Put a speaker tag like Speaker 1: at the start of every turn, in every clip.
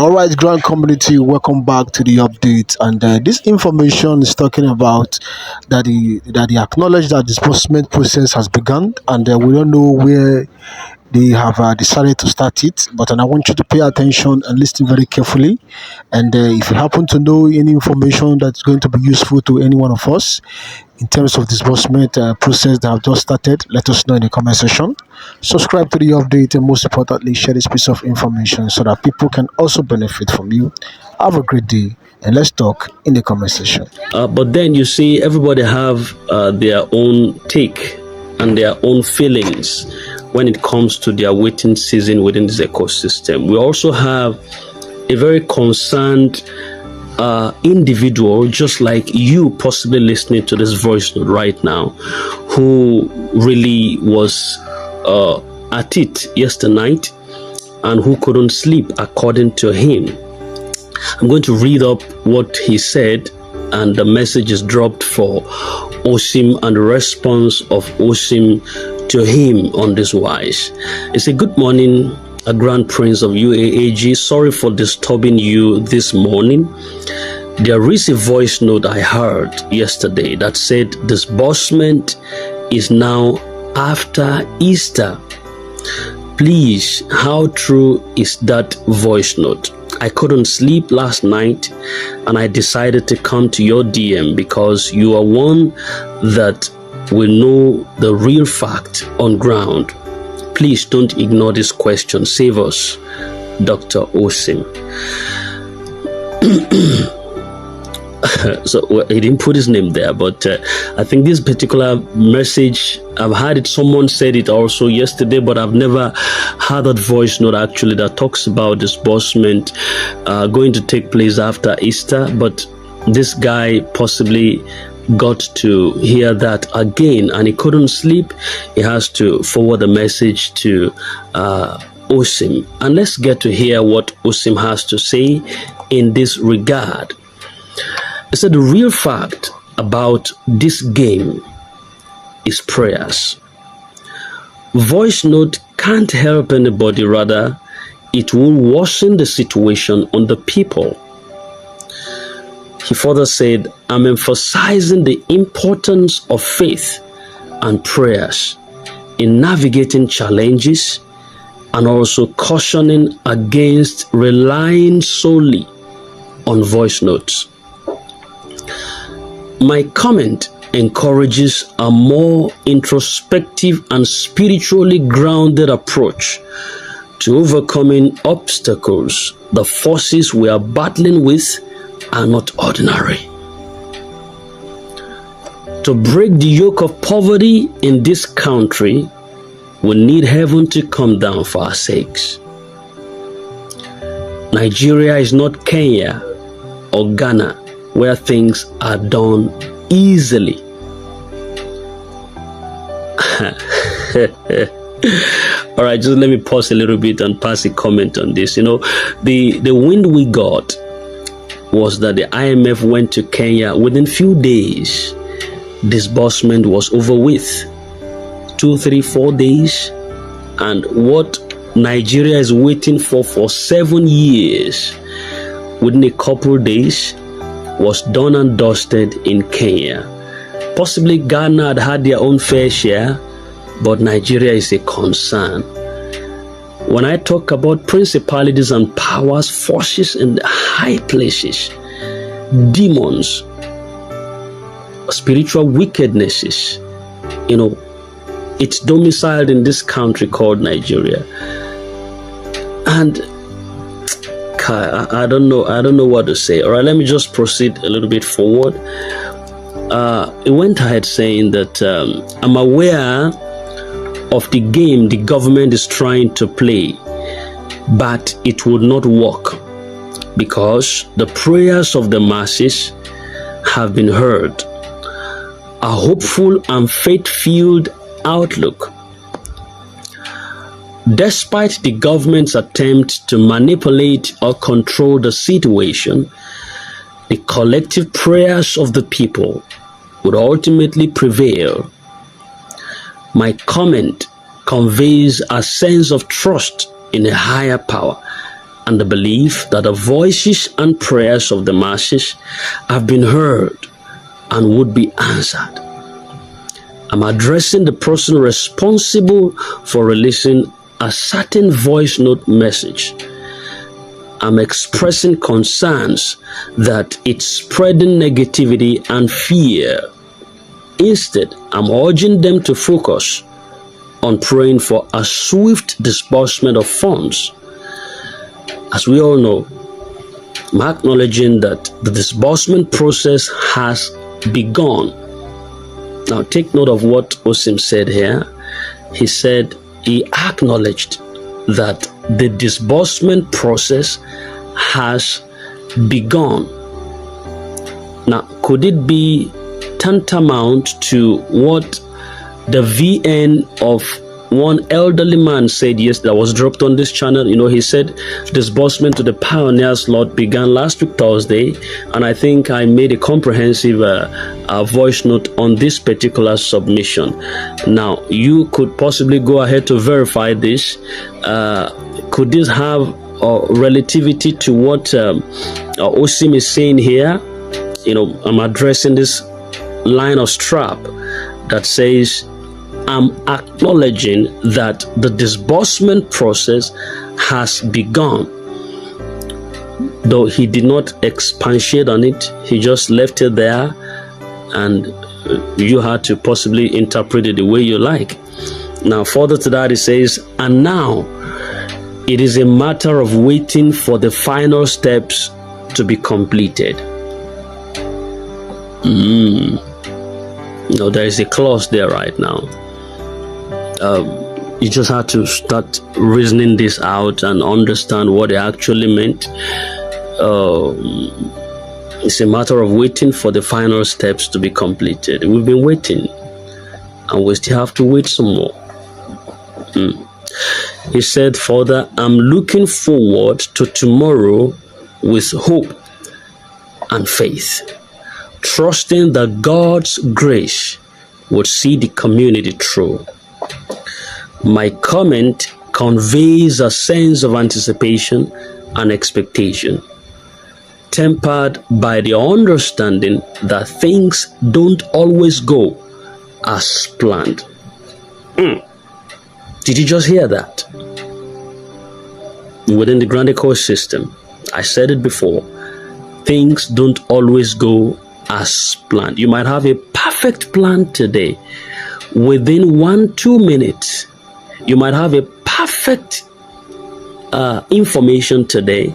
Speaker 1: All right, grand community, welcome back to the update. And this information is talking about that they acknowledge that disbursement process has begun, and we don't know where they have decided to start it. But and I want you to pay attention and listen very carefully. And if you happen to know any information that's going to be useful to any one of us in terms of disbursement process that have just started, let us know in the comment section. Subscribe to the update, and most importantly, share this piece of information so that people can also benefit from you. Have a great day, and let's talk in the comment section.
Speaker 2: But then you see, everybody have their own take and their own feelings when it comes to their waiting season within this ecosystem. We also have a very concerned individual, just like you possibly listening to this voice note right now, who really was at it yesterday night and who couldn't sleep, according to him. I'm going to read up what he said, and the message is dropped for Osim and the response of Osim to him on this wise. It's a good morning, a Grand Prince of UAAG. Sorry for disturbing you this morning. There is a voice note I heard yesterday that said disbursement is now after Easter. Please, how true is that voice note? I couldn't sleep last night, and I decided to come to your DM because you are one that will know the real fact on ground. Please don't ignore this question. Save us, Dr. Osim. So he didn't put his name there, but I think this particular message, I've had it, someone said it also yesterday, but I've never had that voice note actually that talks about disbursement going to take place after Easter. But this guy possibly got to hear that again, and he couldn't sleep. He has to forward the message to Osim, and let's get to hear what Osim has to say in this regard. He said the real fact about this game is prayers. Voice note can't help anybody, rather it will worsen the situation on the people. He further said, I'm emphasizing the importance of faith and prayers in navigating challenges, and also cautioning against relying solely on voice notes. My comment encourages a more introspective and spiritually grounded approach to overcoming obstacles. The forces we are battling with are not ordinary. To break the yoke of poverty in this country, we need heaven to come down for our sakes. Nigeria is not Kenya or Ghana, where things are done easily. All right, just let me pause a little bit and pass a comment on this. You know, the wind we got was that the IMF went to Kenya. Within few days, disbursement was over with. 2, 3, 4 days. And what Nigeria is waiting for 7 years, within a couple of days, was done and dusted in Kenya. Possibly Ghana had their own fair share, but Nigeria is a concern. When I talk about principalities and powers, forces in the high places, demons, spiritual wickednesses, you know, it's domiciled in this country called Nigeria. And I don't know what to say. All right, let me just proceed a little bit forward. It went ahead saying that I'm aware of the game the government is trying to play, but it would not work because the prayers of the masses have been heard. A hopeful and faith-filled outlook. Despite the government's attempt to manipulate or control the situation, the collective prayers of the people would ultimately prevail. My comment conveys a sense of trust in a higher power and the belief that the voices and prayers of the masses have been heard and would be answered. I'm addressing the person responsible for releasing a certain voice note message. I'm expressing concerns that it's spreading negativity and fear. Instead, I'm urging them to focus on praying for a swift disbursement of funds. As we all know, I'm acknowledging that the disbursement process has begun. Now, take note of what Osim said here. He said he acknowledged that the disbursement process has begun. Now, could it be tantamount to what the VN of one elderly man said yesterday that was dropped on this channel? You know, he said disbursement to the pioneers lot began last week Thursday, and I think I made a comprehensive voice note on this particular submission. Now, you could possibly go ahead to verify this. Could this have relativity to what Osim is saying here? You know, I'm addressing this line of strap that says, I'm acknowledging that the disbursement process has begun. Though he did not expatiate on it, he just left it there, and you had to possibly interpret it the way you like. Now, further to that, it says, and now it is a matter of waiting for the final steps to be completed. No, there is a clause there right now. You just have to start reasoning this out and understand what it actually meant. It's a matter of waiting for the final steps to be completed. We've been waiting, and we still have to wait some more. He said further, I'm looking forward to tomorrow with hope and faith, trusting that God's grace would see the community through. My comment conveys a sense of anticipation and expectation, tempered by the understanding that things don't always go as planned. Did you just hear that? Within the Grand ecosystem, I said it before, things don't always go as planned. You might have a perfect plan today. Within 1-2 minutes, you might have a perfect information today.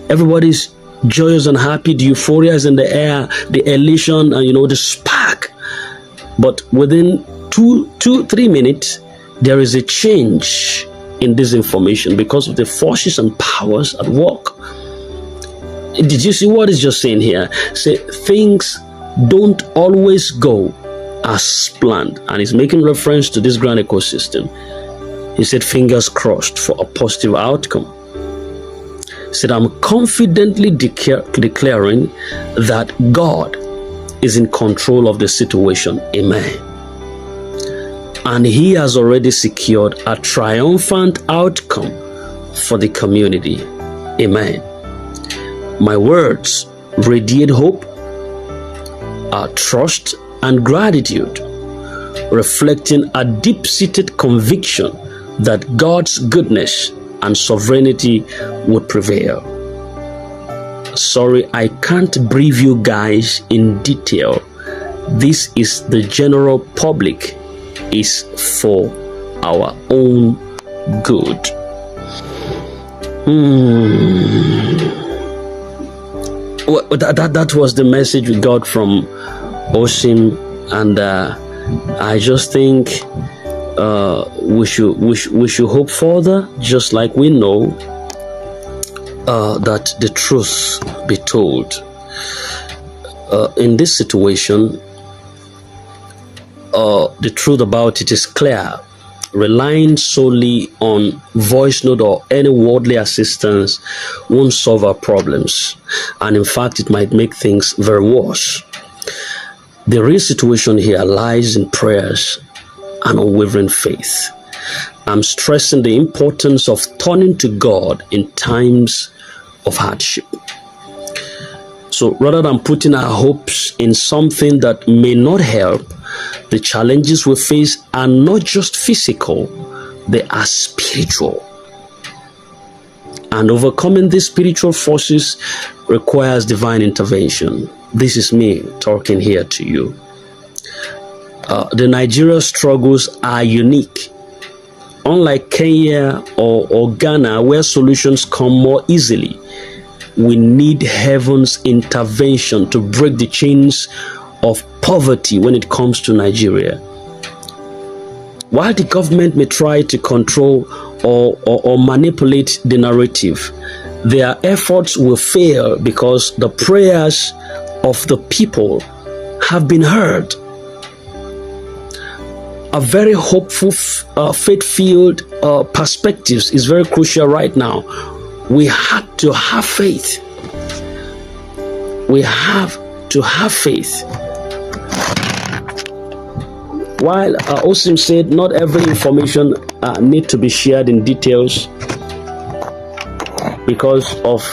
Speaker 2: Everybody's joyous and happy. The euphoria is in the air, the elation, and the spark. But within 2-3 minutes, there is a change in this information because of the forces and powers at work. Did you see what it's just saying here? Say things don't always go as planned, and he's making reference to this grand ecosystem. He said, fingers crossed for a positive outcome. He said, I'm confidently declaring that God is in control of the situation. Amen. And he has already secured a triumphant outcome for the community. Amen. My words radiate hope, trust, and gratitude, reflecting a deep-seated conviction that God's goodness and sovereignty would prevail. Sorry, I can't brief you guys in detail. This is the general public, is for our own good. Well, that was the message we got from Osim, and I just think we should hope further, just like we know that the truth be told. In this situation, the truth about it is clear. Relying solely on voice note or any worldly assistance won't solve our problems, and in fact it might make things very worse. The real situation here lies in prayers and unwavering faith. I'm stressing the importance of turning to God in times of hardship. So rather than putting our hopes in something that may not help, the challenges we face are not just physical, they are spiritual. And overcoming these spiritual forces requires divine intervention. This is me talking here to you. The Nigeria struggles are unique. Unlike Kenya or Ghana, where solutions come more easily, we need heaven's intervention to break the chains of poverty when it comes to Nigeria. While the government may try to control or manipulate the narrative, their efforts will fail because the prayers of the people have been heard. A very hopeful, faith-filled perspectives is very crucial right now. We have to have faith. We have to have faith. While Osim said not every information need to be shared in details because of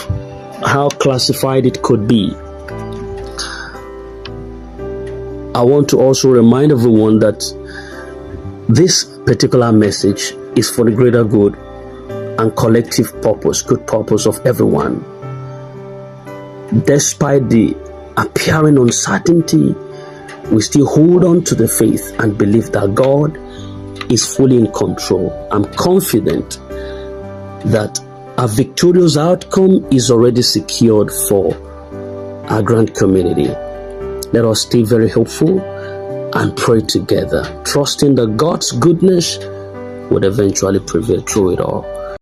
Speaker 2: how classified it could be, I want to also remind everyone that this particular message is for the greater good and collective purpose, good purpose of everyone. Despite the appearing uncertainty, we still hold on to the faith and believe that God is fully in control. I'm confident that a victorious outcome is already secured for our grand community. Let us stay very hopeful and pray together, trusting that God's goodness would eventually prevail through it all.